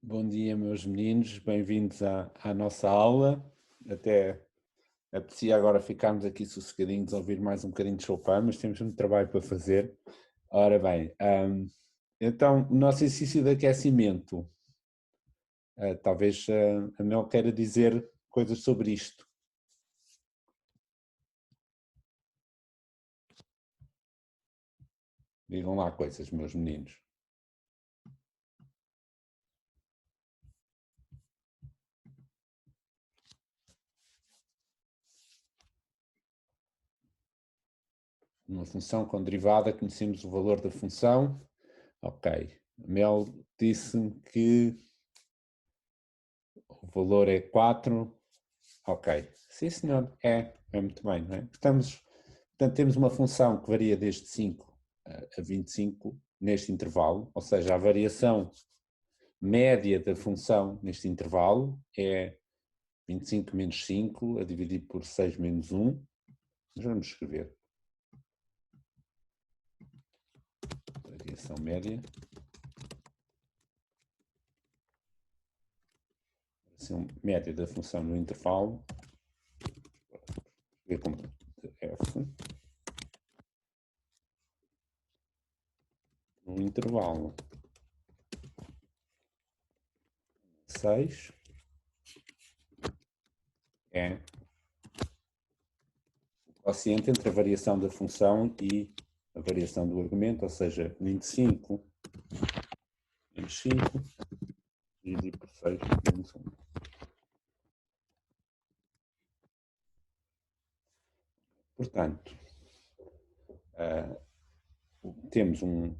Bom dia, meus meninos, bem-vindos à nossa aula. Até apetecia agora ficarmos aqui sossegadinhos a ouvir mais um bocadinho de Chopin, mas temos muito trabalho para fazer. Ora bem, então, o nosso exercício de aquecimento, talvez a Mel queira dizer coisas sobre isto. Digam lá coisas, meus meninos. Uma função com derivada, conhecemos o valor da função. Ok. A Mel disse-me que o valor é 4. Ok. Sim, senhor. É muito bem, não é? Portanto, temos uma função que varia desde 5 a 25 neste intervalo, ou seja, a variação média da função neste intervalo é 25 menos 5 a dividir por 6 menos 1. Mas vamos escrever. Variação média. Variação média da função no intervalo. F no intervalo 6 é o quociente entre a variação da função e a variação do argumento, ou seja, 25 menos 5 dividido por 6 menos 1. Portanto, temos um...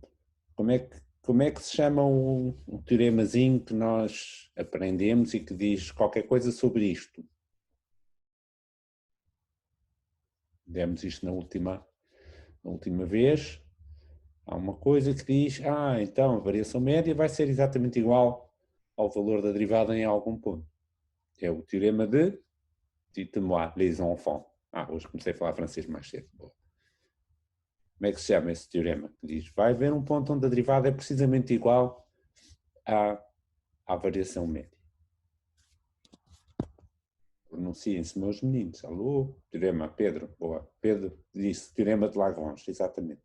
Como é que se chama um teoremazinho que nós aprendemos e que diz qualquer coisa sobre isto? Demos isto na última vez. Há uma coisa que diz, então a variação média vai ser exatamente igual ao valor da derivada em algum ponto. É o teorema de dites-moi les enfants. Hoje comecei a falar francês mais cedo. Boa. Como é que se chama esse teorema? Que diz, vai haver um ponto onde a derivada é precisamente igual à variação média. Pronunciem-se, meus meninos. Alô? Teorema, Pedro. Boa. Pedro disse teorema de Lagrange, exatamente.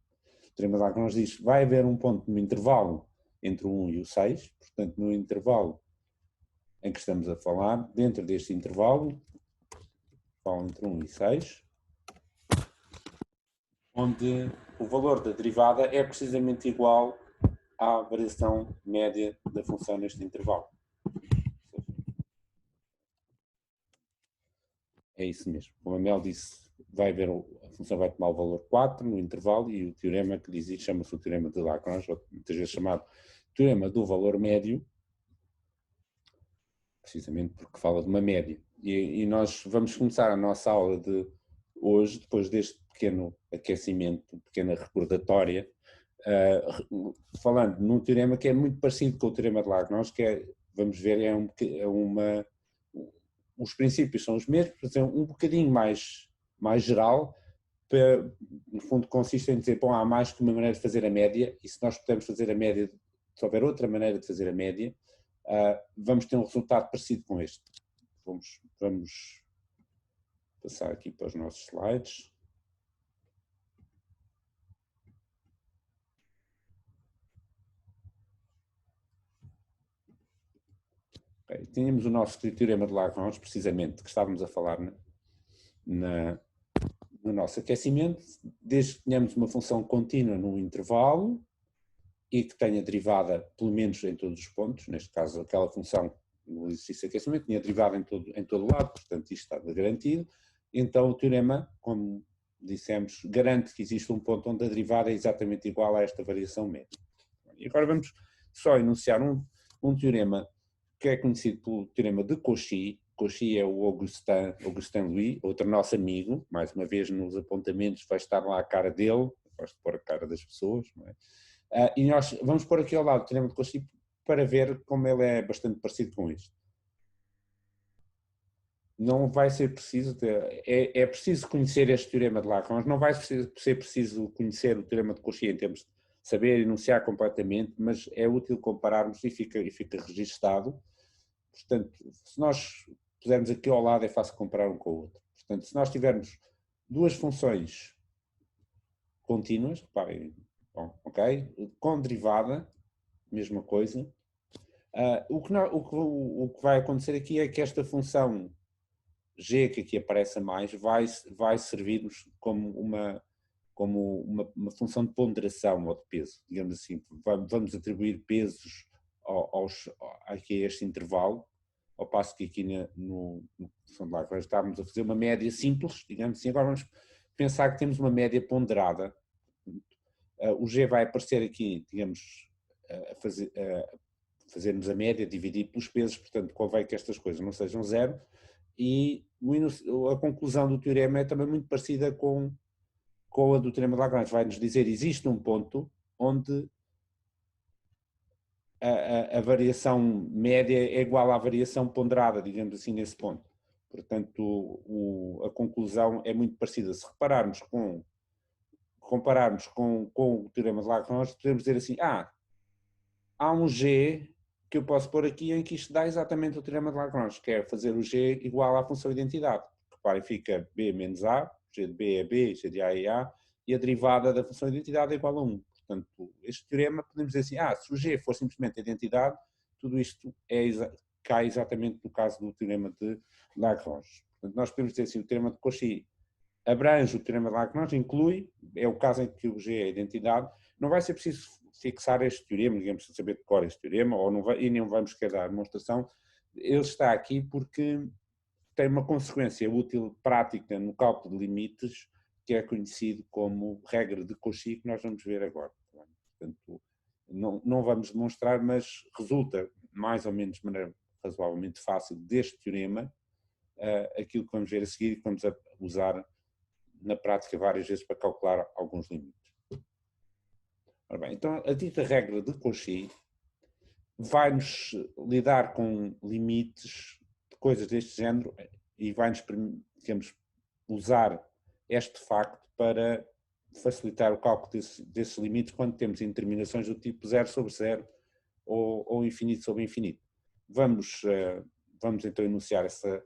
O teorema de Lagrange diz, vai haver um ponto no intervalo entre o 1 e o 6, portanto, no intervalo em que estamos a falar, dentro deste intervalo, entre 1 e 6, onde o valor da derivada é precisamente igual à variação média da função neste intervalo. É isso mesmo. Como a Mel disse, a função vai tomar o valor 4 no intervalo e o teorema que diz isso chama-se o teorema de Lagrange, ou muitas vezes chamado teorema do valor médio, precisamente porque fala de uma média. E nós vamos começar a nossa aula de hoje, depois deste pequeno aquecimento, pequena recordatória, falando num teorema que é muito parecido com o teorema de Lagrange, que é, vamos ver, os princípios são os mesmos, mas é um bocadinho mais geral, no fundo consiste em dizer, bom, há mais que uma maneira de fazer a média, e se nós pudermos fazer a média, se houver outra maneira de fazer a média, vamos ter um resultado parecido com este. Vamos passar aqui para os nossos slides. Okay. Tínhamos o nosso teorema de Lagrange, precisamente, que estávamos a falar no nosso aquecimento, desde que tenhamos uma função contínua no intervalo e que tenha derivada, pelo menos em todos os pontos, neste caso aquela função no exercício de aquecimento tinha derivada em todo o lado, portanto isto está garantido. Então o teorema, como dissemos, garante que existe um ponto onde a derivada é exatamente igual a esta variação média. E agora vamos só enunciar um teorema que é conhecido pelo teorema de Cauchy. Cauchy é o Augustin Louis, outro nosso amigo, mais uma vez nos apontamentos vai estar lá a cara dele, gosto de pôr a cara das pessoas, não é? E nós vamos pôr aqui ao lado o teorema de Cauchy para ver como ele é bastante parecido com isto. Não vai ser preciso, é preciso conhecer este teorema de Lagrange, não vai ser preciso conhecer o teorema de Cauchy em termos saber enunciar completamente, mas é útil compararmos e fica registado. Portanto, se nós pusermos aqui ao lado, é fácil comparar um com o outro. Portanto, se nós tivermos duas funções contínuas, reparem, bom, ok? Com derivada, mesma coisa. O que vai acontecer aqui é que esta função g, que aqui aparece a mais, vai servir-nos como uma função de ponderação ou de peso, digamos assim. Vamos atribuir pesos aqui a este intervalo, ao passo que aqui no função de Lagrange estávamos a fazer uma média simples, digamos assim. Agora vamos pensar que temos uma média ponderada. O g vai aparecer aqui, digamos, fazermos a média, dividir pelos pesos, portanto convém que estas coisas não sejam zero, e a conclusão do teorema é também muito parecida com a do teorema de Lagrange. Vai nos dizer que existe um ponto onde a variação média é igual à variação ponderada, digamos assim, nesse ponto. Portanto, a conclusão é muito parecida. Se compararmos com o teorema de Lagrange, podemos dizer assim, há um G que eu posso pôr aqui em que isto dá exatamente o teorema de Lagrange, que é fazer o G igual à função identidade. Reparem, fica B menos A, G de B é B, G de A é A, e a derivada da função identidade é igual a 1. Portanto, este teorema podemos dizer assim, se o G for simplesmente a identidade, tudo isto cai exatamente no caso do teorema de Lagrange. Portanto, nós podemos dizer assim, o teorema de Cauchy abrange o teorema de Lagrange, inclui, é o caso em que o G é a identidade, não vai ser preciso fixar este teorema, digamos, saber de cor este teorema, e não vamos querer dar a demonstração. Ele está aqui porque tem uma consequência útil prática no cálculo de limites, que é conhecido como regra de Cauchy, que nós vamos ver agora. Portanto, não vamos demonstrar, mas resulta mais ou menos de maneira razoavelmente fácil deste teorema aquilo que vamos ver a seguir e que vamos usar na prática várias vezes para calcular alguns limites. Ora bem, então a dita regra de Cauchy vai-nos lidar com limites de coisas deste género e vai-nos, digamos, usar este facto para facilitar o cálculo desses limites quando temos indeterminações do tipo 0 sobre 0 ou infinito sobre infinito. Vamos então enunciar essa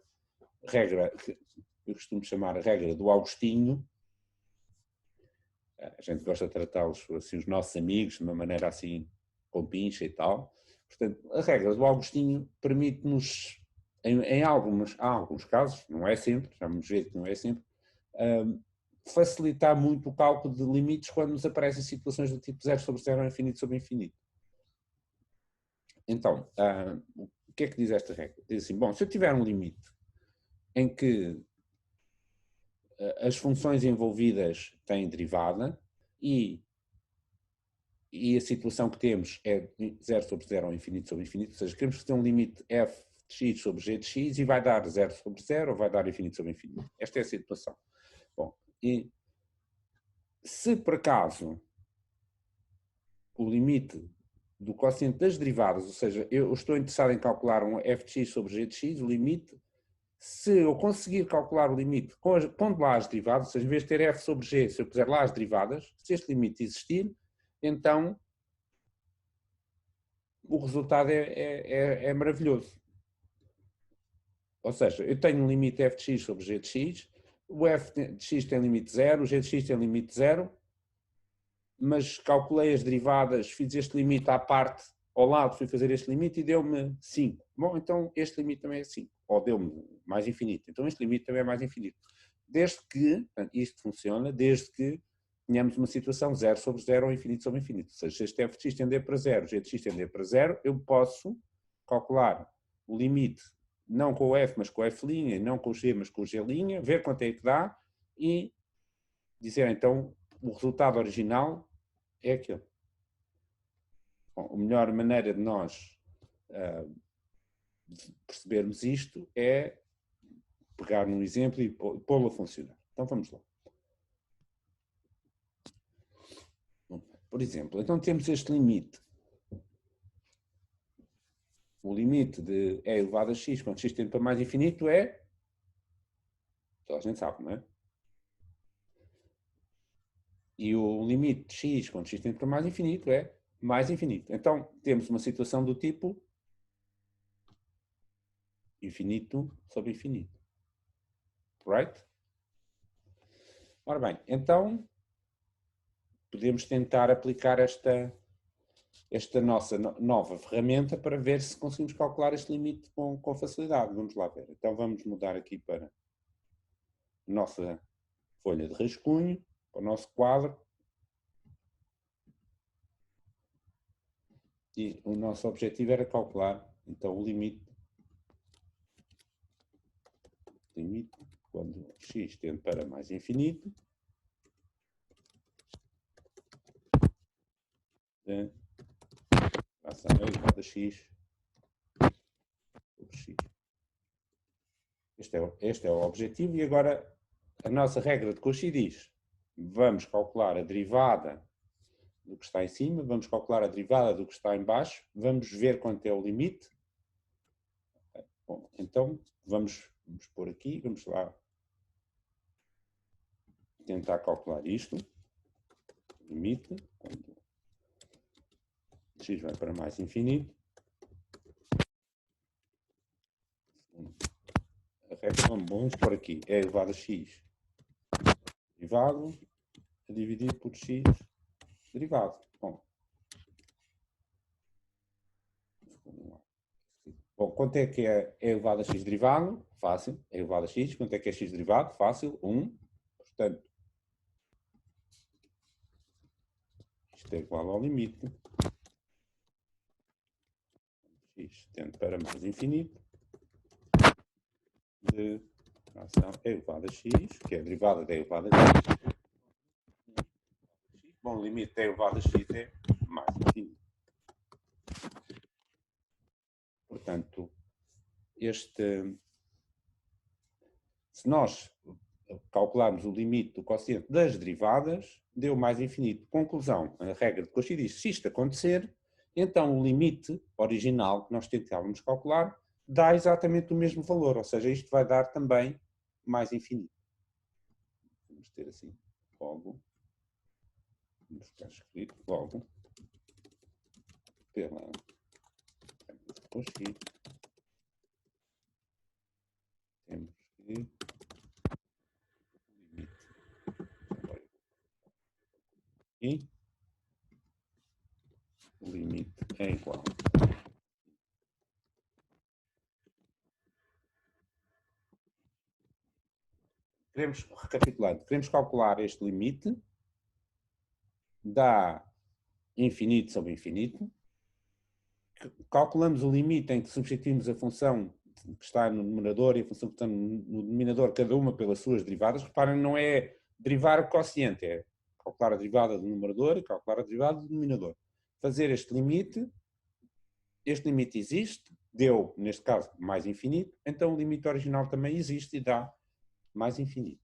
regra que eu costumo chamar a regra do Augustinho. A gente gosta de tratá-los assim, os nossos amigos, de uma maneira assim, com pincha e tal. Portanto, a regra do Augustinho permite-nos, em alguns casos, não é sempre, já vamos ver que não é sempre, facilitar muito o cálculo de limites quando nos aparecem situações do tipo 0 sobre 0 ou infinito sobre infinito. Então, o que é que diz esta regra? Diz assim, bom, se eu tiver um limite em que as funções envolvidas têm derivada e a situação que temos é 0 sobre 0 ou infinito sobre infinito, ou seja, queremos ter um limite f de x sobre g de x e vai dar 0 sobre 0 ou vai dar infinito sobre infinito. Esta é a situação. Bom, e se por acaso o limite do quociente das derivadas, ou seja, eu estou interessado em calcular um f de x sobre g de x, o limite, se eu conseguir calcular o limite pondo lá as derivadas, ou seja, em vez de ter f sobre g, se eu puser lá as derivadas, se este limite existir, então o resultado é maravilhoso. Ou seja, eu tenho um limite f de x sobre g de x, o f de x tem limite 0, o g de x tem limite 0, mas calculei as derivadas, fiz este limite à parte, ao lado fui fazer este limite e deu-me 5. Bom, então este limite também é 5, ou deu-me mais infinito, então este limite também é mais infinito. Desde que, portanto, isto funciona, desde que tenhamos uma situação 0 sobre 0 ou infinito sobre infinito. Ou seja, se este f de x tender para 0, g de x tender para 0, eu posso calcular o limite, não com o f, mas com o f', não com o g, mas com o g', ver quanto é que dá e dizer então o resultado original é aquele. Bom, a melhor maneira de nós percebermos isto é pegar num exemplo e pô-lo a funcionar. Então vamos lá. Por exemplo, então temos este limite. O limite de e elevado a x quando x tende para mais infinito é... Toda a gente sabe, não é? E o limite de x quando x tende para mais infinito é mais infinito. Então, temos uma situação do tipo infinito sobre infinito. Right? Ora bem, então podemos tentar aplicar esta nossa nova ferramenta para ver se conseguimos calcular este limite com facilidade. Vamos lá ver. Então vamos mudar aqui para a nossa folha de rascunho, para o nosso quadro. E o nosso objetivo era calcular, então, o limite quando x tende para mais infinito de fração elevada a x sobre x. Este é o objetivo e agora a nossa regra de Cauchy diz: vamos calcular a derivada do que está em cima, vamos calcular a derivada do que está em baixo, vamos ver quanto é o limite. Bom, então vamos pôr aqui, vamos lá tentar calcular isto. Limite, quando x vai para mais infinito. A regra, vamos pôr aqui, é elevado a x derivado a dividir por x derivado. Bom, quanto é que é elevado a x derivado? Fácil, é elevado a x. Quanto é que é x derivado? Fácil, 1. Portanto, isto é igual ao limite x tende para mais infinito de fração elevado a x, que é a derivada da elevada a x. Bom, o limite da elevada a x é mais infinito. Portanto, se nós calcularmos o limite do quociente das derivadas, deu mais infinito. Conclusão, a regra de Cauchy diz: se isto acontecer, então o limite original que nós tentávamos calcular dá exatamente o mesmo valor, ou seja, isto vai dar também mais infinito. Vamos ter assim, logo, vamos ficar escrito, logo, pela regra de Cauchy, temos que e o limite é igual. Recapitulando, queremos calcular este limite, dá infinito sobre infinito, calculamos o limite em que substituímos a função que está no numerador e a função que está no denominador, cada uma pelas suas derivadas. Reparem, não é derivar o quociente, é calcular a derivada do numerador e calcular a derivada do denominador. Fazer este limite existe, deu, neste caso, mais infinito, então o limite original também existe e dá mais infinito.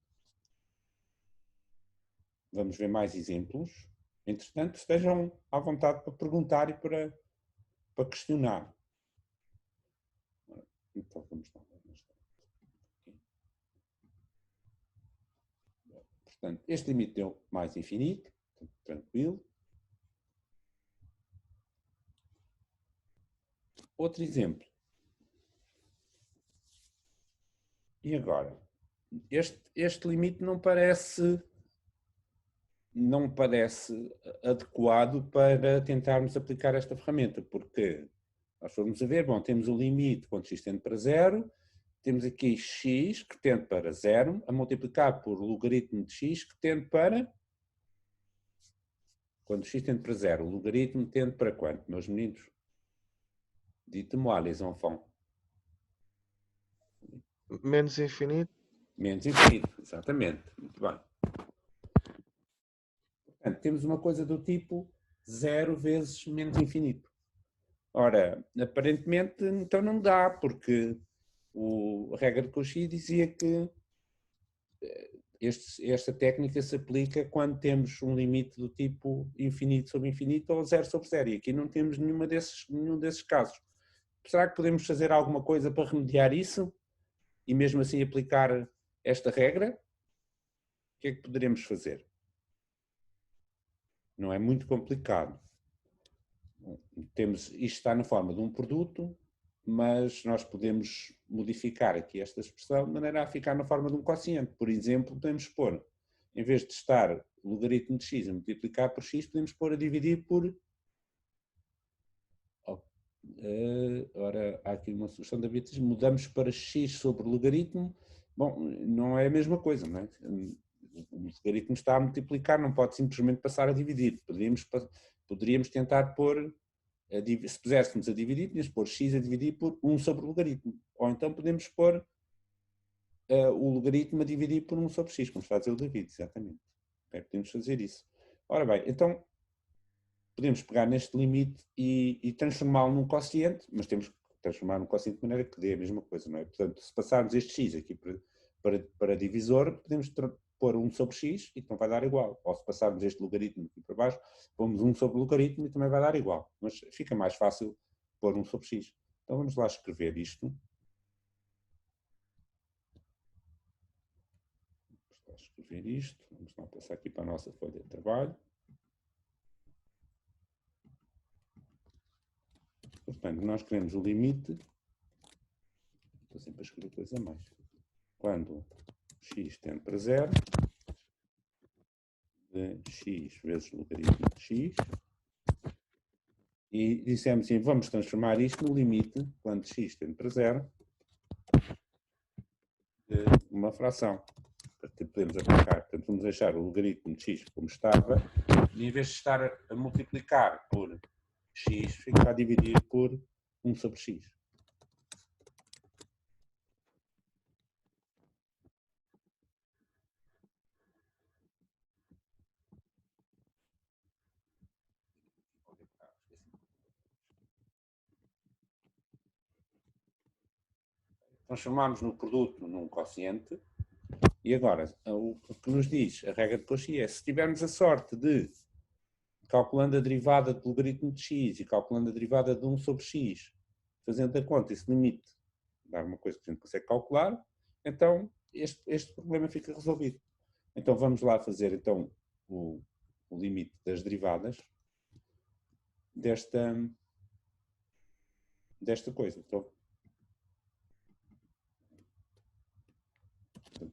Vamos ver mais exemplos. Entretanto, estejam à vontade para perguntar e para questionar. Então, vamos lá. Portanto, este limite deu mais infinito, tranquilo. Outro exemplo. E agora? Este limite não parece adequado para tentarmos aplicar esta ferramenta, porque nós formos a ver, bom, temos o limite quando x tende para 0, temos aqui x que tende para 0, a multiplicar por logaritmo de x que tende para... Quando x tende para 0, o logaritmo tende para quanto, meus meninos? Dites-moi, les enfants. Menos infinito. Menos infinito, exatamente. Muito bem. Portanto, temos uma coisa do tipo 0 vezes menos infinito. Ora, aparentemente, então não dá, porque a regra de Cauchy dizia que esta técnica se aplica quando temos um limite do tipo infinito sobre infinito ou 0 sobre 0. E aqui não temos nenhum desses casos. Será que podemos fazer alguma coisa para remediar isso? E mesmo assim aplicar esta regra? O que é que poderemos fazer? Não é muito complicado. Isto está na forma de um produto, mas nós podemos modificar aqui esta expressão de maneira a ficar na forma de um quociente. Por exemplo, podemos pôr, em vez de estar o logaritmo de x a multiplicar por x, podemos pôr a dividir por... Ora, há aqui uma sugestão da Beatriz, mudamos para x sobre o logaritmo. Bom, não é a mesma coisa, não é? O logaritmo está a multiplicar, não pode simplesmente passar a dividir. Poderíamos tentar pôr, se puséssemos a dividir, podíamos pôr x a dividir por 1 sobre o logaritmo. Ou então podemos pôr o logaritmo a dividir por 1 sobre x, como está a dizer o David, exatamente. Podemos fazer isso. Ora bem, então podemos pegar neste limite e transformá-lo num quociente, mas temos que transformar num quociente de maneira que dê a mesma coisa, não é? Portanto, se passarmos este x aqui para divisor, podemos pôr 1 sobre x e então vai dar igual. Ou se passarmos este logaritmo aqui para baixo, pomos 1 sobre o logaritmo e também vai dar igual. Mas fica mais fácil pôr 1 sobre x. Então vamos lá escrever isto. Vamos lá escrever isto. Vamos lá passar aqui para a nossa folha de trabalho. Portanto, nós queremos o limite, estou sempre a escrever coisa a mais, quando x tende para 0, de x vezes o logaritmo de x, e dissemos assim, vamos transformar isto no limite, quando x tende para 0, de uma fração. Podemos aplicar, portanto, vamos deixar o logaritmo de x como estava, e em vez de estar a multiplicar por x, fica a dividir por 1 sobre x. Transformamos no produto num quociente, e agora, o que nos diz a regra de Cauchy é, se tivermos a sorte de, calculando a derivada do logaritmo de x e calculando a derivada de 1 sobre x, fazendo a conta esse limite, dar uma coisa que a gente consegue calcular, então este problema fica resolvido. Então vamos lá fazer então, o limite das derivadas desta coisa. Então,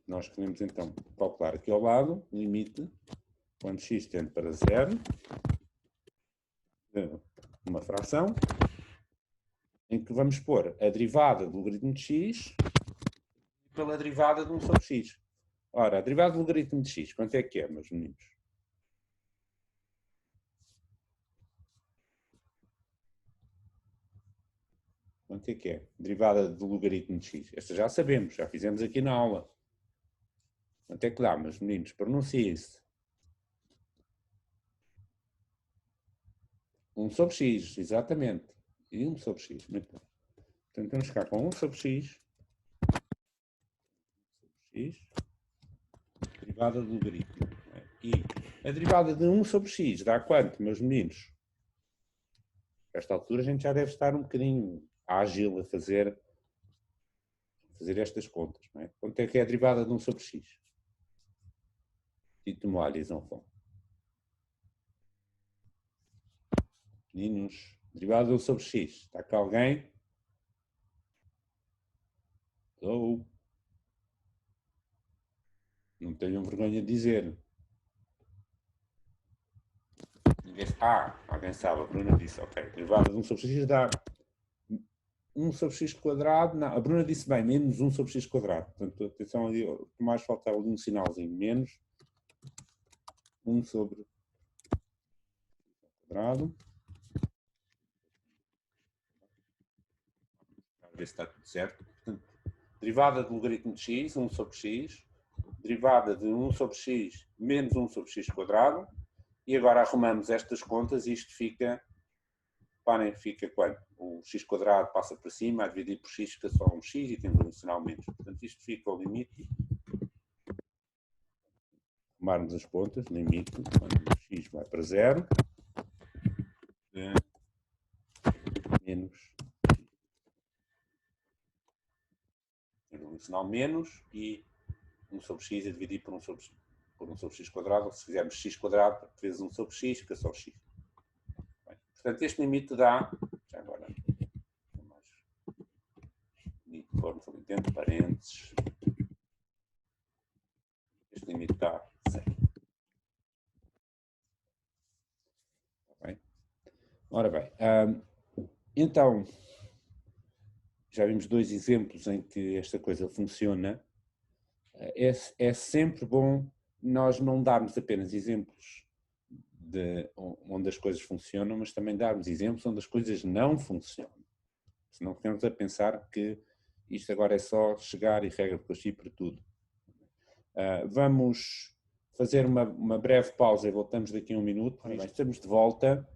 nós queremos então calcular aqui ao lado o limite quando x tende para 0 de uma fração em que vamos pôr a derivada do logaritmo de x pela derivada de 1 sobre x. Ora, a derivada do logaritmo de x, quanto é que é, meus meninos? Quanto é que é? Derivada do logaritmo de x. Esta já sabemos, já fizemos aqui na aula. Quanto é que dá, meus meninos? Pronunciem-se. 1 sobre x, exatamente. E 1 sobre x, muito bem. Portanto, vamos ficar com 1 sobre x, derivada do logaritmo. E a derivada de 1 sobre x dá quanto, meus meninos? A esta altura a gente já deve estar um bocadinho ágil a fazer estas contas. Não é? Quanto é que é a derivada de 1 sobre x? Dites-moi, les enfants. Meninos, derivada de 1 sobre x. Está cá alguém? Hello? Não tenham vergonha de dizer. Alguém sabe, a Bruna disse, ok, derivada de 1 sobre x dá 1 sobre x quadrado, não, a Bruna disse bem, menos 1 sobre x quadrado. Portanto, atenção ali, mais falta ali um sinalzinho, menos 1 sobre quadrado. Para ver se está tudo certo. Portanto, derivada do logaritmo de x, 1 sobre x, derivada de 1 sobre x menos 1 sobre x quadrado, e agora arrumamos estas contas e isto fica, reparem, fica quanto? O x quadrado passa para cima, a dividir por x fica só um x e temos um sinal menos. Portanto, isto fica o limite. Arrumarmos as contas, limite, quando o x vai para 0, menos x. Temos um sinal menos e 1 sobre x a dividir por 1 sobre x. por 1 sobre x quadrado, ou se fizermos x quadrado vezes 1 sobre x, fica só x. Bem, portanto, este limite dá, já agora, mais limite forma ali dentro, parênteses, este limite dá 100. Está bem? Ora bem, então, já vimos 2 exemplos em que esta coisa funciona. É sempre bom nós não darmos apenas exemplos de onde as coisas funcionam, mas também darmos exemplos onde as coisas não funcionam. Senão ficamos a pensar que isto agora é só chegar e regra de Cauchy para tudo. Vamos fazer uma breve pausa e voltamos daqui a 1 minuto. Estamos de volta.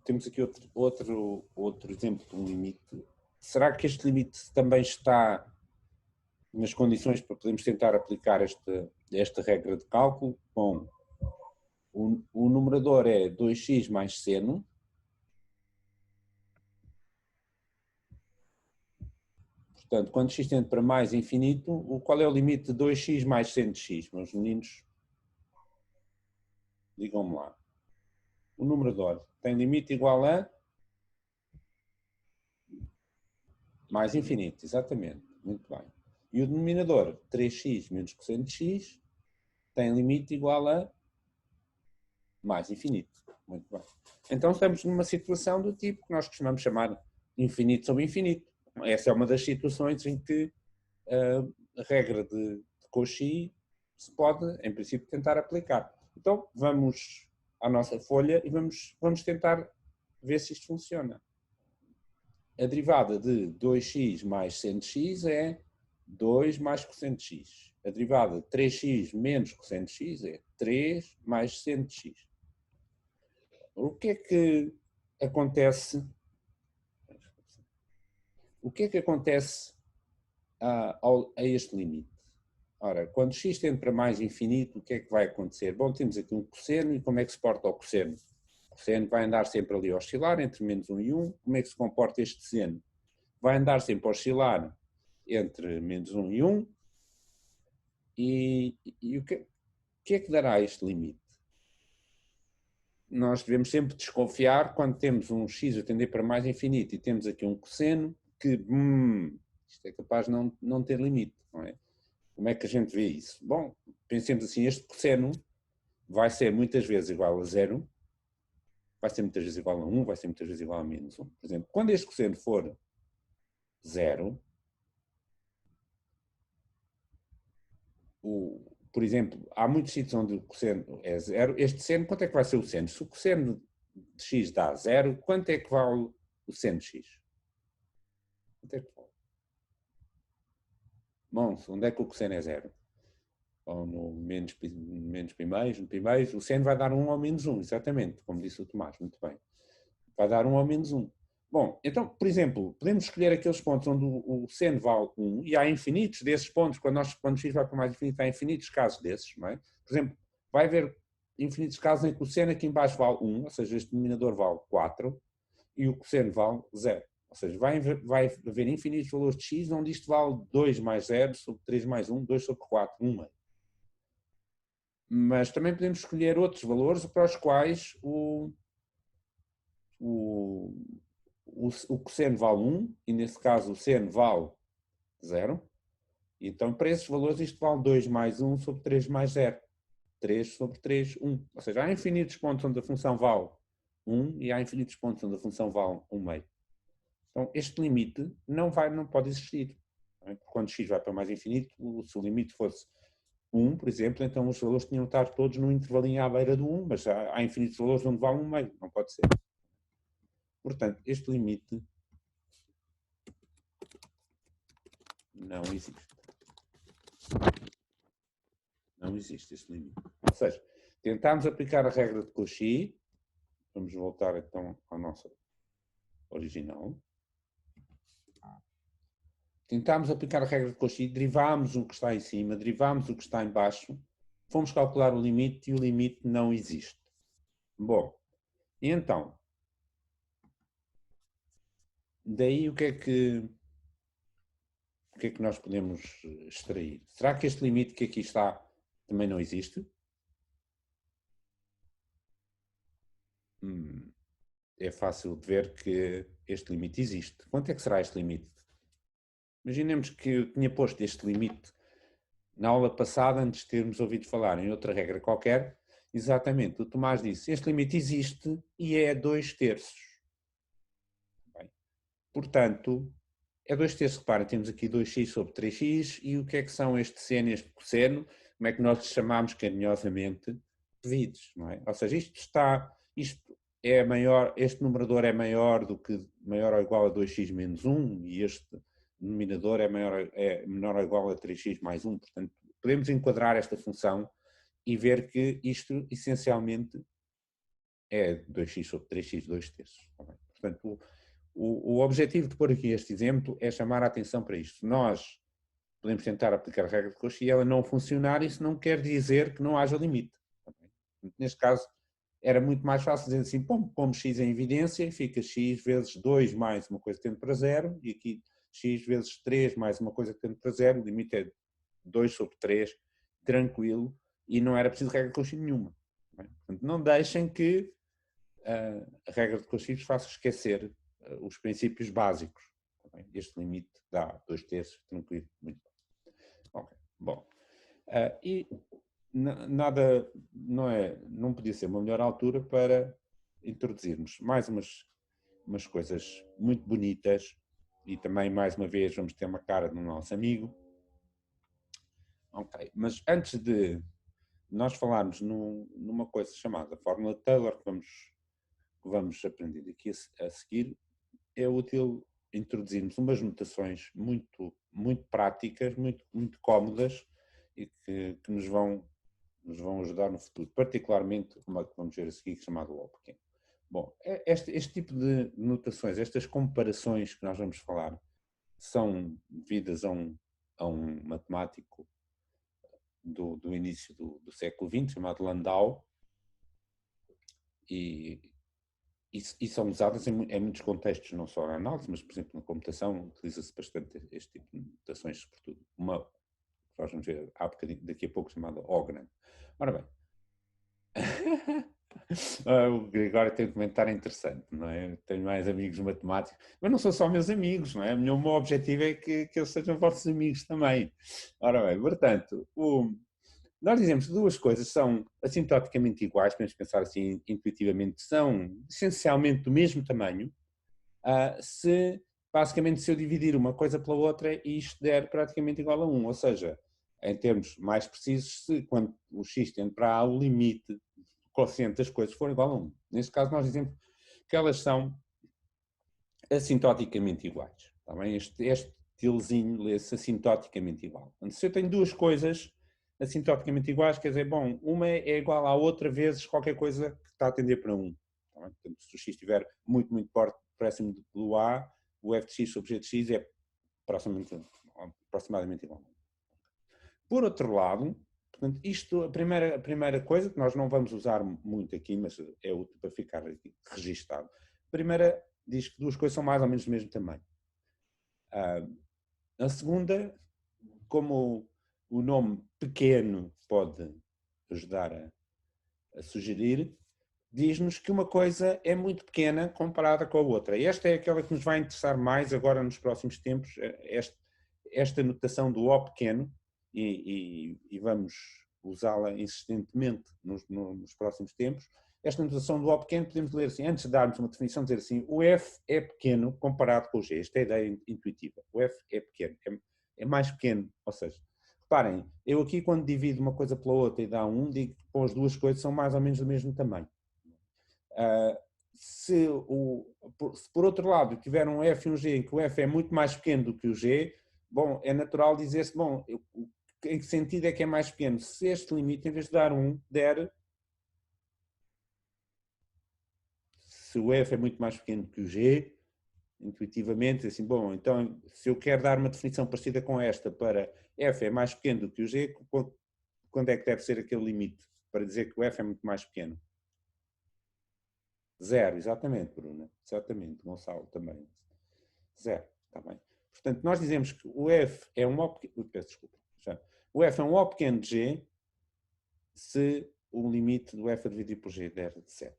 Temos aqui outro exemplo de um limite. Será que este limite também está nas condições para podermos tentar aplicar esta regra de cálculo? Bom, o numerador é 2x mais seno. Portanto, quando x tende para mais infinito, qual é o limite de 2x mais seno de x? Meus meninos, digam-me lá. O numerador tem limite igual a mais infinito, exatamente. Muito bem. E o denominador, 3x menos cosseno de x, tem limite igual a mais infinito. Muito bem. Então estamos numa situação do tipo que nós costumamos chamar infinito sobre infinito. Essa é uma das situações em que a regra de Cauchy se pode, em princípio, tentar aplicar. Então vamos à nossa folha e vamos tentar ver se isto funciona. A derivada de 2x mais seno de x é 2 mais cosseno de x. A derivada de 3x menos cosseno de x é 3 mais seno de x. O que é que acontece? O que é que acontece a este limite? Ora, quando x tende para mais infinito, o que é que vai acontecer? Bom, temos aqui um cosseno, e como é que se porta o cosseno? O cosseno vai andar sempre ali a oscilar entre menos 1 e 1. Como é que se comporta este seno? Vai andar sempre a oscilar entre menos 1 e 1. E o que é que dará este limite? Nós devemos sempre desconfiar quando temos um x a tender para mais infinito e temos aqui um cosseno que isto é capaz de não ter limite, não é? Como é que a gente vê isso? Bom, pensemos assim, este cosseno vai ser muitas vezes igual a 0, vai ser muitas vezes igual a 1, vai ser muitas vezes igual a menos 1. Por exemplo, quando este cosseno for 0, por exemplo, há muitos sítios onde o cosseno é 0. Este seno, quanto é que vai ser o seno? Se o cosseno de x dá 0, quanto é que vale o seno de x? Quanto é que vale? Bom, onde é que o cosseno é 0? Ou no menos pi meios, no pi meios, o seno vai dar 1 ou menos 1, exatamente, como disse o Tomás, muito bem. Vai dar 1 ou menos 1. Bom, então, por exemplo, podemos escolher aqueles pontos onde o seno vale 1, e há infinitos desses pontos, quando x vai para mais infinito, há infinitos casos desses, não é? Por exemplo, vai haver infinitos casos em que o seno aqui em baixo vale 1, ou seja, este denominador vale 4, e o cosseno vale 0. Ou seja, vai haver infinitos valores de x, onde isto vale 2 mais 0 sobre 3 mais 1, 2 sobre 4, 1 meio. Mas também podemos escolher outros valores para os quais o cosseno vale 1, e nesse caso o seno vale 0. Então, para esses valores, isto vale 2 mais 1 sobre 3 mais 0. 3 sobre 3, 1. Ou seja, há infinitos pontos onde a função vale 1 e há infinitos pontos onde a função vale 1 meio. Então, este limite não pode existir. Quando x vai para mais infinito, se o limite fosse 1, por exemplo, então os valores tinham de estar todos no intervalinho à beira do 1, mas há infinitos valores onde vale 1 meio. Não pode ser. Portanto, este limite não existe. Não existe este limite. Ou seja, tentámos aplicar a regra de Cauchy. Vamos voltar então à nossa original. Tentámos aplicar a regra de Cauchy, derivámos o que está em cima, derivámos o que está em baixo, fomos calcular o limite e o limite não existe. Bom, e então, daí o que é que o que é que nós podemos extrair? Será que este limite que aqui está também não existe? É fácil de ver que este limite existe. Quanto é que será este limite? Imaginemos que eu tinha posto este limite na aula passada, antes de termos ouvido falar em outra regra qualquer. Exatamente, o Tomás disse, este limite existe e é 2/3. Bem, portanto, é 2/3, reparem, temos aqui 2x sobre 3x, e o que é que são este seno e este cosseno? Como é que nós chamamos carinhosamente? Divides, não é? Ou seja, isto é maior, este numerador é maior maior ou igual a 2x menos 1, e este denominador é menor ou igual a 3x mais 1. Portanto, podemos enquadrar esta função e ver que isto essencialmente é 2x sobre 3x 2/3. Portanto, o objetivo de pôr aqui este exemplo é chamar a atenção para isto. Nós podemos tentar aplicar a regra de Cauchy e ela não funcionar, isso não quer dizer que não haja limite. Neste caso, era muito mais fácil dizer assim, pomos x em evidência, fica x vezes 2 mais uma coisa que tende para 0, e aqui x vezes 3 mais uma coisa que tende para 0, o limite é 2 sobre 3, tranquilo, e não era preciso regra de Cauchy nenhuma. Portanto, não deixem que a regra de Cauchy vos faça esquecer os princípios básicos. Este limite dá 2/3, tranquilo, muito bem. Okay. Bom, e nada, não podia ser uma melhor altura para introduzirmos mais umas coisas muito bonitas, e também, mais uma vez, vamos ter uma cara do nosso amigo. Ok, mas antes de nós falarmos numa coisa chamada fórmula de Taylor, que vamos aprender aqui a seguir, é útil introduzirmos umas notações muito, muito práticas, muito, muito cómodas, e que nos vão ajudar no futuro, particularmente uma que vamos ver a seguir, chamado O pequeno. Bom, este tipo de notações, estas comparações que nós vamos falar, são devidas a um matemático do início do século XX, chamado Landau, e são usadas em muitos contextos, não só na análise, mas, por exemplo, na computação, utiliza-se bastante este tipo de notações, sobretudo. Uma que nós vamos ver daqui a pouco, chamada Ogren. Ora bem, o Gregório tem um comentário interessante, não é? Tenho mais amigos matemáticos, mas não são só meus amigos, não é? O meu objetivo é que eles sejam vossos amigos também. Ora bem, portanto, nós dizemos que duas coisas são assintoticamente iguais, podemos pensar assim intuitivamente, são essencialmente do mesmo tamanho, basicamente se eu dividir uma coisa pela outra e isto der praticamente igual a 1, ou seja, em termos mais precisos, se quando o x tende para A, o limite quociente das coisas for igual a 1. Neste caso nós dizemos que elas são assintoticamente iguais. Tá bem? Este tilzinho lê-se assintoticamente igual. Portanto, se eu tenho duas coisas assintoticamente iguais, quer dizer, bom, uma é igual à outra vezes qualquer coisa que está a tender para 1. Tá bem? Portanto, se o x estiver muito, muito próximo do A, o f de x sobre g de x é aproximadamente igual a 1. Por outro lado, portanto, isto, a primeira coisa, que nós não vamos usar muito aqui, mas é útil para ficar aqui registado. A primeira diz que duas coisas são mais ou menos do mesmo tamanho. A segunda, como o nome pequeno pode ajudar a sugerir, diz-nos que uma coisa é muito pequena comparada com a outra. E esta é aquela que nos vai interessar mais agora nos próximos tempos, esta notação do O pequeno, e vamos usá-la insistentemente nos próximos tempos. Esta notação do O pequeno podemos ler assim, antes de darmos uma definição, dizer assim, o F é pequeno comparado com o G. Esta é a ideia intuitiva. O F é pequeno, é mais pequeno, ou seja, reparem, eu aqui quando divido uma coisa pela outra e dá 1, digo que as duas coisas são mais ou menos do mesmo tamanho. Se por outro lado tiver um F e um G em que o F é muito mais pequeno do que o G, bom, é natural dizer-se, bom, em que sentido é que é mais pequeno? Se este limite, em vez de dar 1, der... Se o F é muito mais pequeno que o G, intuitivamente, assim, bom, então se eu quero dar uma definição parecida com esta para F é mais pequeno do que o G, quando é que deve ser aquele limite para dizer que o F é muito mais pequeno? 0, exatamente, Bruna. Exatamente, Gonçalo também. 0, está bem. Portanto, nós dizemos que o f é um O pequeno, peço desculpa, já. O f é um O pequeno de g se o limite do f a dividir por g der de 0.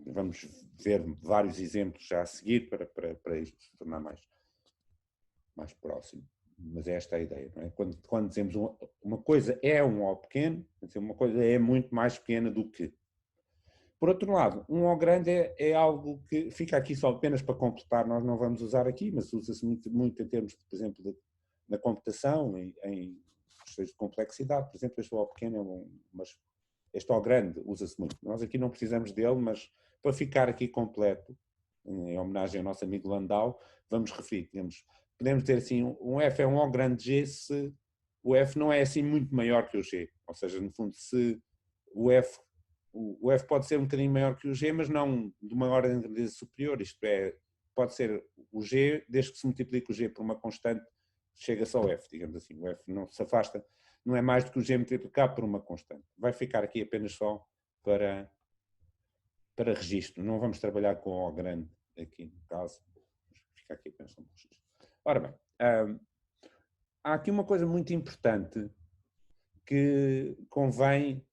Vamos ver vários exemplos já a seguir para isto se tornar mais próximo. Mas esta é a ideia, não é? Quando dizemos uma coisa é um O pequeno, uma coisa é muito mais pequena do que. Por outro lado, um O grande é algo que fica aqui só apenas para completar, nós não vamos usar aqui, mas usa-se muito em termos, por exemplo, na computação, em questões de complexidade. Por exemplo, este O pequeno mas este O grande usa-se muito. Nós aqui não precisamos dele, mas para ficar aqui completo, em homenagem ao nosso amigo Landau, vamos referir, podemos ter assim, um F é um O grande G se o F não é assim muito maior que o G. Ou seja, no fundo, se o F pode ser um bocadinho maior que o G, mas não de uma ordem de grandeza superior, isto é, pode ser o G, desde que se multiplique o G por uma constante, chega-se ao F, digamos assim. O F não se afasta, não é mais do que o G multiplicado por uma constante. Vai ficar aqui apenas só para registro. Não vamos trabalhar com O grande aqui no caso. Fica aqui apenas só para registro. Ora bem, há aqui uma coisa muito importante que convém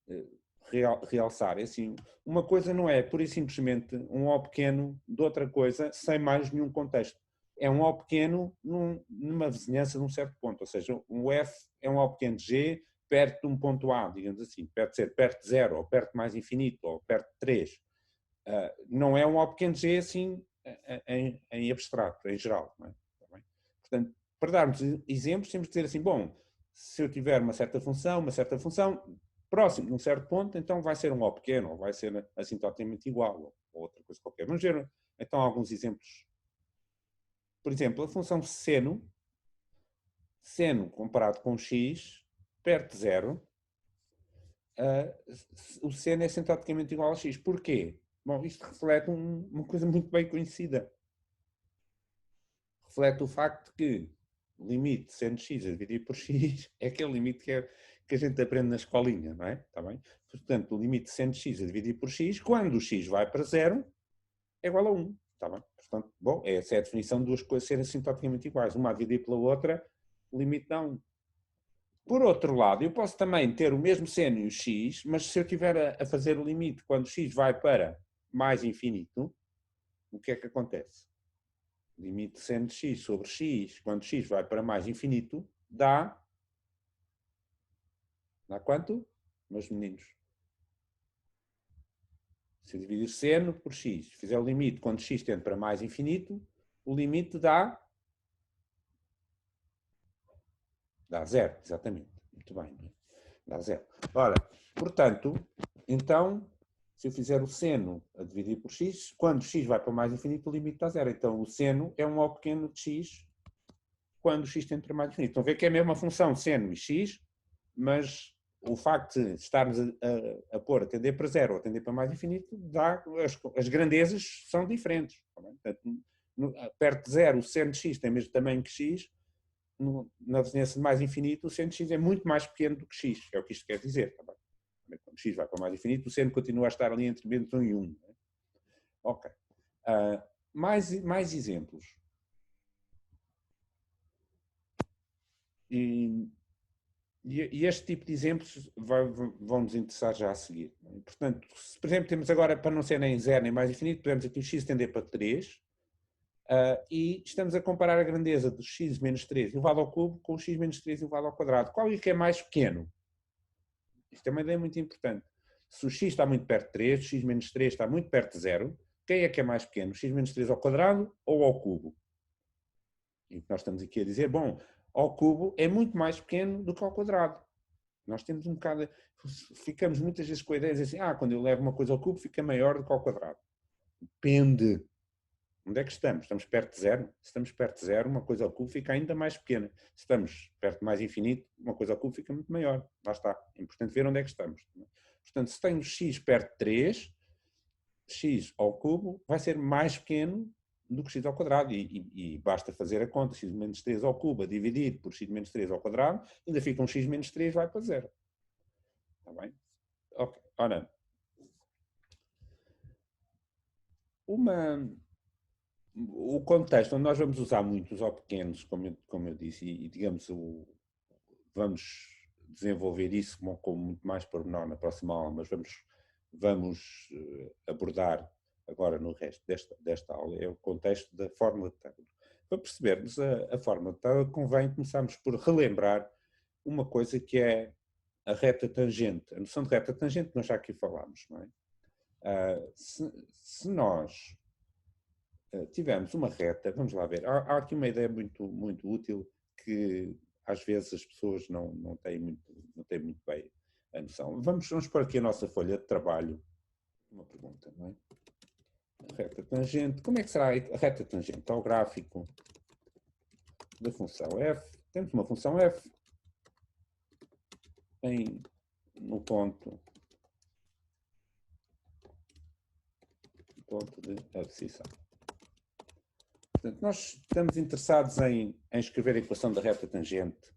realçar. É assim, uma coisa não é, pura e simplesmente, um O pequeno de outra coisa sem mais nenhum contexto. É um O pequeno numa vizinhança de um certo ponto, ou seja, um F é um O pequeno de G perto de um ponto A, digamos assim, perto de 0, ou perto de mais infinito, ou perto de 3. Não é um O pequeno de G assim em abstrato, em geral. Não é? Portanto, para darmos exemplos, temos de dizer assim, bom, se eu tiver uma certa função, próximo de um certo ponto, então vai ser um O pequeno, ou vai ser assintoticamente igual, ou outra coisa qualquer. Vamos ver então alguns exemplos. Por exemplo, a função seno comparado com x, perto de 0, o seno é assintoticamente igual a x. Porquê? Bom, isto reflete uma coisa muito bem conhecida. Reflete o facto de que o limite de seno de x a dividir por x é aquele limite que a gente aprende na escolinha, não é? Está bem? Portanto, o limite de seno de x a dividir por x, quando o x vai para 0, é igual a 1. Está bem? Portanto, bom, essa é a definição de duas coisas serem assintoticamente iguais. Uma a dividir pela outra, o limite dá 1. Por outro lado, eu posso também ter o mesmo seno e o x, mas se eu estiver a fazer o limite quando x vai para mais infinito, o que é que acontece? O limite de seno de x sobre x, quando x vai para mais infinito, dá quanto, meus meninos? Se eu dividir seno por x, fizer o limite quando x tende para mais infinito, o limite dá 0, exatamente. Muito bem. Dá 0. Ora, portanto, então, se eu fizer o seno a dividir por x, quando x vai para mais infinito, o limite dá 0. Então, o seno é um O pequeno de x quando x tende para mais infinito. Estão a ver que é a mesma função seno e x, mas o facto de estarmos a pôr a tender para 0 ou a tender para mais infinito, as grandezas são diferentes. Portanto, perto de 0, o seno de x tem o mesmo tamanho que x, na vizinhança de mais infinito, o seno de x é muito mais pequeno do que x, é o que isto quer dizer. Tá bem? Quando x vai para mais infinito, o seno continua a estar ali entre menos 1 e 1. Né? Ok. Mais exemplos. E este tipo de exemplos vão nos interessar já a seguir. Portanto, se, por exemplo, temos agora, para não ser nem 0 nem mais infinito, podemos aqui o x tender para 3, e estamos a comparar a grandeza do x menos 3 elevado ao cubo com o x menos 3 elevado ao quadrado. Qual é que é mais pequeno? Isto é uma ideia muito importante. Se o x está muito perto de 3, o x menos 3 está muito perto de 0, quem é que é mais pequeno? O x menos 3 ao quadrado ou ao cubo? E o que nós estamos aqui a dizer, bom, ao cubo é muito mais pequeno do que ao quadrado. Nós temos um bocado, ficamos muitas vezes com a ideia de dizer assim, quando eu levo uma coisa ao cubo fica maior do que ao quadrado. Depende. Onde é que estamos? Estamos perto de 0? Se estamos perto de 0, uma coisa ao cubo fica ainda mais pequena. Se estamos perto de mais infinito, uma coisa ao cubo fica muito maior. Lá está. É importante ver onde é que estamos. Portanto, se tenho x perto de 3, x ao cubo vai ser mais pequeno do que x ao quadrado. E basta fazer a conta, x menos 3 ao cubo a dividir por x menos 3 ao quadrado, ainda fica um x menos 3, vai para 0. Está bem? Ok. Ora, o contexto onde nós vamos usar muitos ou pequenos, como eu disse, e digamos, vamos desenvolver isso com muito mais pormenor na próxima aula, mas vamos abordar agora no resto desta aula, é o contexto da fórmula de Taylor. Para percebermos a fórmula de Taylor, convém começarmos por relembrar uma coisa que é a reta tangente. A noção de reta tangente nós já aqui falámos, não é? Se nós tivermos uma reta, vamos lá ver, há aqui uma ideia muito, muito útil que às vezes as pessoas não têm muito bem a noção. Vamos pôr aqui a nossa folha de trabalho, uma pergunta, não é? A reta tangente, como é que será a reta tangente ao gráfico da função f? Temos uma função f no ponto de abscissa. Portanto, nós estamos interessados em escrever a equação da reta tangente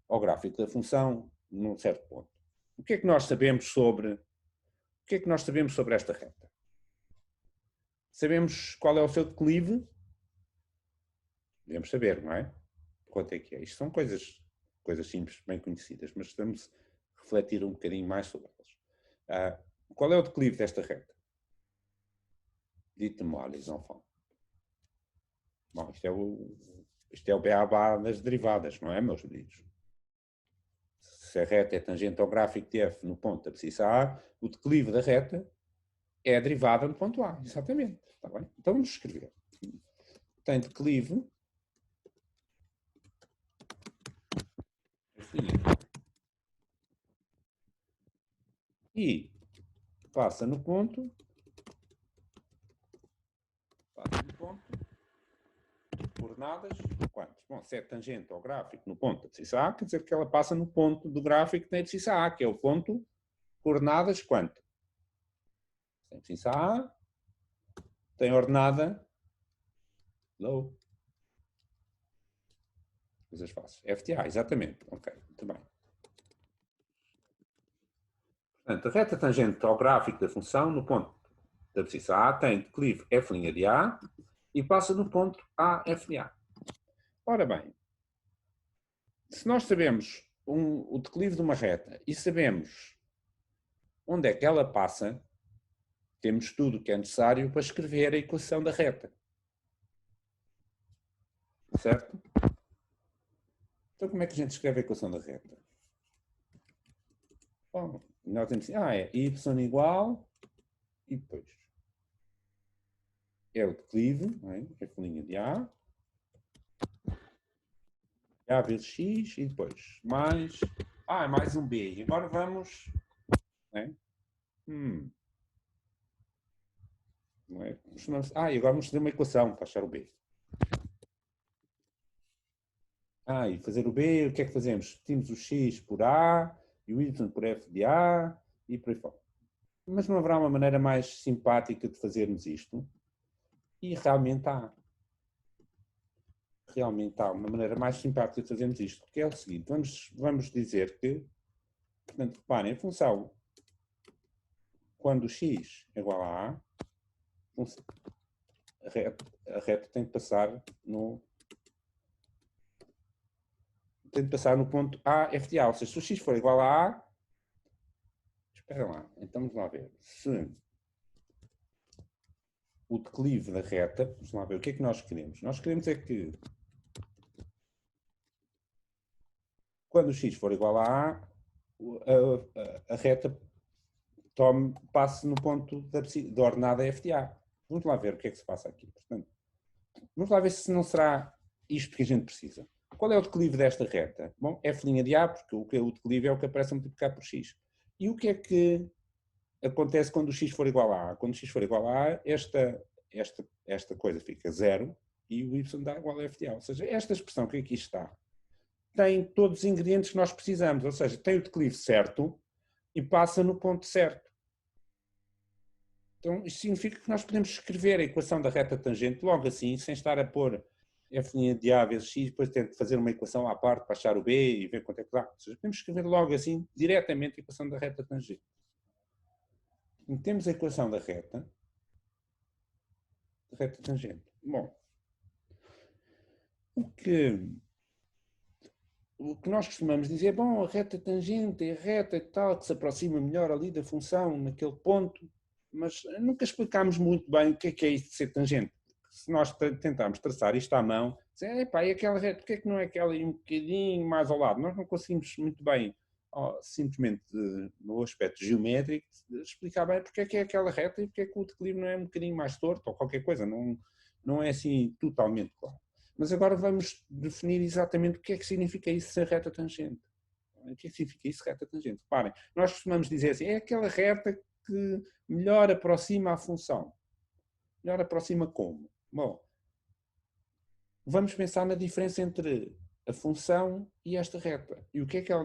ao gráfico da função num certo ponto. O que é que nós sabemos sobre esta reta? Sabemos qual é o seu declive? Devemos saber, não é? Quanto é que é? Isto são coisas simples, bem conhecidas, mas vamos refletir um bocadinho mais sobre elas. Qual é o declive desta reta? Dites-moi, les enfants. Bom, isto é o beabá das derivadas, não é, meus queridos? Se a reta é tangente ao gráfico de f no ponto da abscissa A, o declive da reta é a derivada no ponto A. Exatamente. Está bem? Então vamos escrever. Tem declive e passa no ponto coordenadas quantos? Bom, se é tangente ao gráfico no ponto da abscissa A, quer dizer que ela passa no ponto do gráfico da abscissa A, que é o ponto coordenadas quanto? Tem abscissa A, tem ordenada low. Coisas fáceis. FTA, exatamente. Ok, muito bem. Portanto, a reta tangente ao gráfico da função no ponto da abscissa A tem declive f' de A e passa no ponto A, f de A. Ora bem, se nós sabemos o declive de uma reta e sabemos onde é que ela passa, temos tudo o que é necessário para escrever a equação da reta. Certo? Então, como é que a gente escreve a equação da reta? Bom, nós temos é y igual e depois é o declive, não é? F' de A, A vezes x e depois mais mais um b. E agora vamos, né? Não é? E agora vamos fazer uma equação para achar o b. E fazer o b, o que é que fazemos? Temos o x por a e o y por f de a e por aí fora. Mas não haverá uma maneira mais simpática de fazermos isto? E realmente há. Realmente há uma maneira mais simpática de fazermos isto, que é o seguinte, vamos dizer que, portanto, reparem, a função, quando x é igual a a reta tem que passar no ponto A, f de A, ou seja, se o x for igual a A, espera lá, então vamos lá ver, se o declive da reta, vamos lá ver, o que é que nós queremos? Nós queremos é que quando o x for igual a A, a reta passe no ponto da ordenada f de A. Vamos lá ver o que é que se passa aqui. Portanto, vamos lá ver se não será isto que a gente precisa. Qual é o declive desta reta? Bom, f' de A, porque o declive é o que aparece a multiplicar por x. E o que é que acontece quando o x for igual a A? Quando o x for igual a A, esta coisa fica zero e o y dá igual a f de A. Ou seja, esta expressão que aqui está tem todos os ingredientes que nós precisamos. Ou seja, tem o declive certo e passa no ponto certo. Então, isto significa que nós podemos escrever a equação da reta tangente logo assim, sem estar a pôr f' de A vezes x, depois ter de fazer uma equação à parte para achar o b e ver quanto é que dá. Ou seja, podemos escrever logo assim, diretamente, a equação da reta tangente. E temos a equação da reta tangente. Bom, o que nós costumamos dizer, bom, a reta tangente é reta e tal, que se aproxima melhor ali da função naquele ponto, mas nunca explicámos muito bem o que é isso de ser tangente. Se nós tentarmos traçar isto à mão, dizer, epá, e aquela reta, porque é que não é aquela aí um bocadinho mais ao lado? Nós não conseguimos muito bem, simplesmente no aspecto geométrico, explicar bem porque é aquela reta e porque é que o declive não é um bocadinho mais torto ou qualquer coisa, não é assim totalmente claro. Mas agora vamos definir exatamente o que é que significa isso ser reta tangente. O que é que significa isso, reta tangente? Reparem, nós costumamos dizer assim, é aquela reta que melhor aproxima a função. Melhor aproxima como? Bom, vamos pensar na diferença entre a função e esta reta. E o que é que ela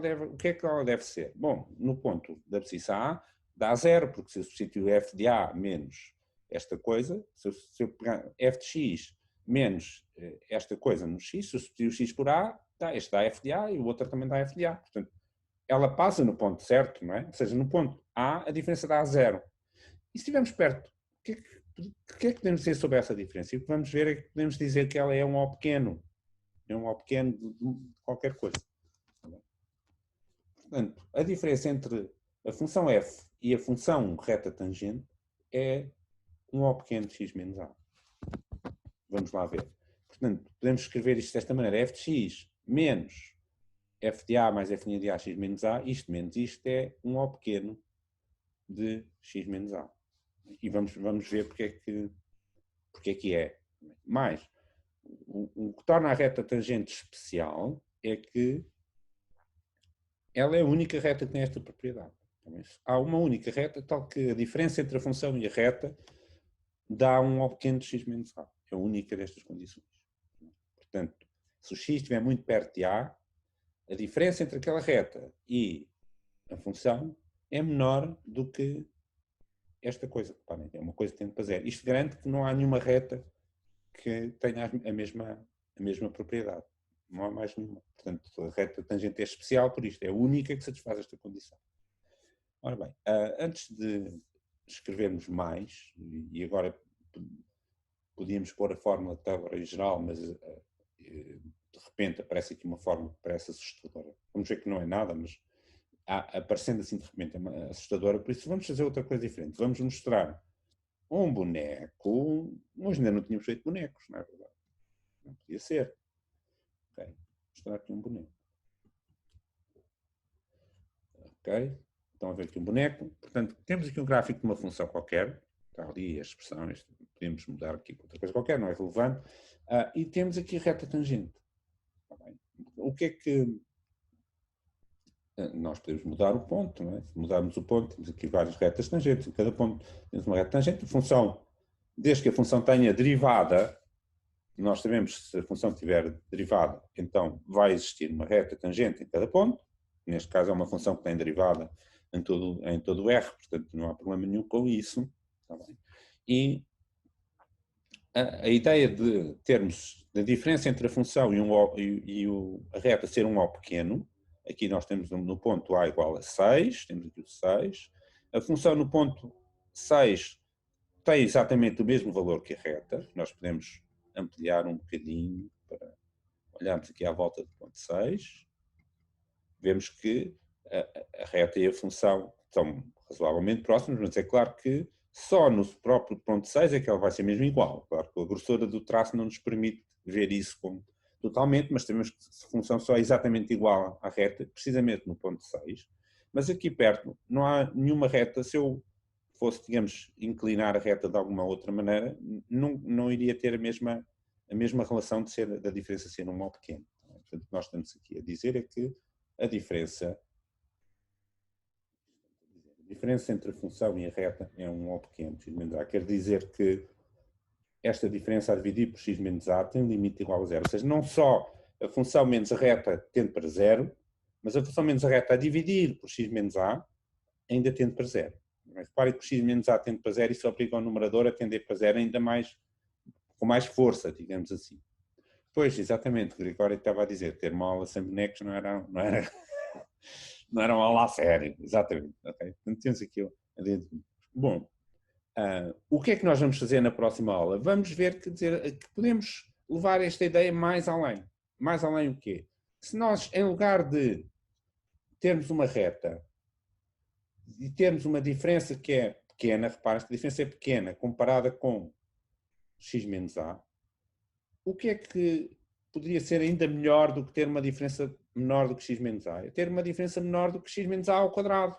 deve ser? Bom, no ponto da abscissa A, dá zero, porque se eu substituir f de A menos esta coisa, se eu pegar f de x menos esta coisa no x, se eu substituir o x por A, este dá f de A e o outro também dá f de A. Portanto, ela passa no ponto certo, não é? Ou seja, no ponto A, a diferença dá zero. E se estivermos perto, o que é que podemos dizer sobre essa diferença? E o que vamos ver é que podemos dizer que ela é um O pequeno. É um O pequeno de qualquer coisa. Portanto, a diferença entre a função f e a função reta tangente é um O pequeno de x menos a. Vamos lá ver. Portanto, podemos escrever isto desta maneira. F de x menos f de a mais f de a x menos a. Isto menos isto é um O pequeno de x menos a. E vamos ver porque é que é. Mais, o que torna a reta tangente especial é que ela é a única reta que tem esta propriedade. Há uma única reta, tal que a diferença entre a função e a reta dá um O pequeno de x menos a. É a única destas condições. Portanto, se o x estiver muito perto de a diferença entre aquela reta e a função é menor do que esta coisa. É uma coisa que tende para zero. Isto garante que não há nenhuma reta que tenha a mesma propriedade. Não há mais nenhuma. Portanto, a reta tangente é especial por isto. É a única que satisfaz esta condição. Ora bem, antes de escrevermos mais, e agora podíamos pôr a fórmula de Taylor em geral, mas de repente aparece aqui uma fórmula que parece assustadora. Vamos ver que não é nada, mas aparecendo assim de repente é assustadora. Por isso vamos fazer outra coisa diferente. Vamos mostrar um boneco. Nós ainda não tínhamos feito bonecos, não é verdade? Não podia ser. Ok. Vou mostrar aqui um boneco. Ok. Estão a ver aqui um boneco. Portanto, temos aqui um gráfico de uma função qualquer. Está ali a expressão. Podemos mudar aqui para outra coisa qualquer, não é relevante. E temos aqui a reta tangente. O que é que... Nós podemos mudar o ponto, não é? Se mudarmos o ponto, temos aqui várias retas tangentes. Em cada ponto temos uma reta tangente. A função, desde que a função tenha derivada, nós sabemos que se a função tiver derivada, então vai existir uma reta tangente em cada ponto. Neste caso é uma função que tem derivada em todo o R, portanto não há problema nenhum com isso. Tá bem? E a ideia de termos a diferença entre a função e a reta ser um O pequeno, aqui nós temos no ponto A igual a 6, temos aqui o 6. A função no ponto 6 tem exatamente o mesmo valor que a reta. Nós podemos ampliar um bocadinho para olharmos aqui à volta do ponto 6. Vemos que a reta e a função estão razoavelmente próximas, mas é claro que só no próprio ponto 6 é que ela vai ser mesmo igual. Claro que a grossura do traço não nos permite ver isso totalmente, mas temos que a função só é exatamente igual à reta, precisamente no ponto 6. Mas aqui perto não há nenhuma reta. Se eu fosse, digamos, inclinar a reta de alguma outra maneira, não iria ter a mesma relação da diferença ser um O pequeno. Portanto, o que nós estamos aqui a dizer é que a diferença entre a função e a reta é um O pequeno, x menos a. Quer dizer que esta diferença a dividir por x menos a tem um limite igual a zero. Ou seja, não só a função menos a reta tende para zero, mas a função menos a reta a dividir por x menos a ainda tende para zero. Reparem que o x menos a tende para zero e isso obriga o numerador a tender para zero ainda mais, com mais força, digamos assim. Pois, exatamente, o Gregório estava a dizer, ter uma aula sem bonecos não era uma aula a sério, exatamente. Okay? Então temos aqui. Bom, O que é que nós vamos fazer na próxima aula? Vamos ver que podemos levar esta ideia mais além. Mais além o quê? Se nós, em lugar de termos uma reta e termos uma diferença que é pequena, reparem que a diferença é pequena comparada com x menos a, o que é que poderia ser ainda melhor do que ter uma diferença menor do que x menos a? É ter uma diferença menor do que x menos a ao quadrado,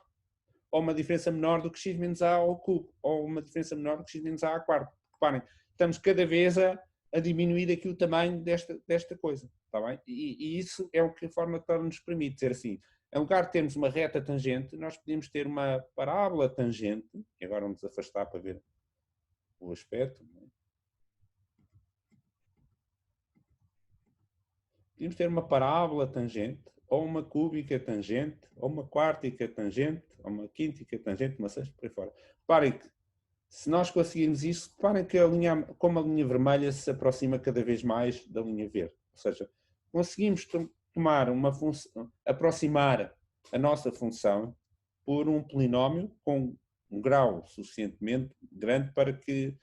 ou uma diferença menor do que x menos a ao cubo, ou uma diferença menor do que x menos a ao quarto. Reparem, estamos cada vez a diminuir aqui o tamanho desta coisa, está bem? E isso é o que a forma de nos permite ser assim. Em lugar de termos uma reta tangente, nós podemos ter uma parábola tangente, e agora vamos afastar para ver o aspecto. Podemos ter uma parábola tangente, ou uma cúbica tangente, ou uma quártica tangente, ou uma quíntica tangente, uma sexta, por aí fora. Reparem que, se nós conseguirmos isso, reparem que como a linha vermelha se aproxima cada vez mais da linha verde. Ou seja, conseguimos tomar uma função, aproximar a nossa função por um polinómio com um grau suficientemente grande para que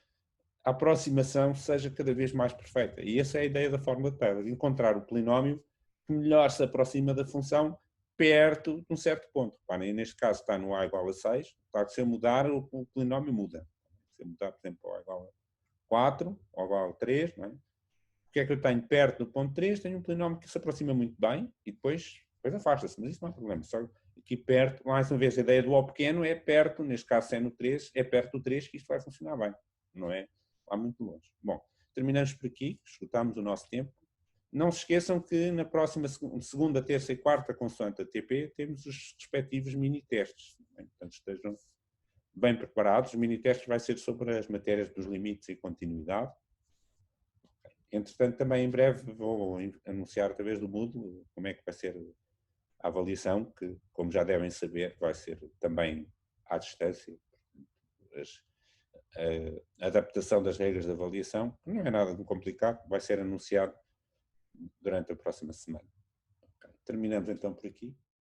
a aproximação seja cada vez mais perfeita. E essa é a ideia da fórmula de Taylor, encontrar o polinómio que melhor se aproxima da função perto de um certo ponto. Reparem, neste caso está no a igual a 6, claro que se eu mudar, o polinómio muda. Se eu mudar, por exemplo, a igual a 4, ou igual a 3, não é? O que é que eu tenho perto do ponto 3? Tenho um polinómio que se aproxima muito bem e depois afasta-se, mas isso não há problema. Só aqui perto, mais uma vez, a ideia do O pequeno é perto, neste caso se é no 3, é perto do 3 que isto vai funcionar bem, não é lá muito longe. Bom, terminamos por aqui, esgotámos o nosso tempo. Não se esqueçam que na próxima segunda, terça e quarta consoante a TP temos os respectivos mini-testes. Portanto, estejam bem preparados. Os mini-testes vai ser sobre as matérias dos limites e continuidade. Entretanto, também em breve vou anunciar através do Moodle como é que vai ser a avaliação, que, como já devem saber, vai ser também à distância. A adaptação das regras de avaliação, que não é nada de complicado, vai ser anunciado durante a próxima semana. Terminamos então por aqui.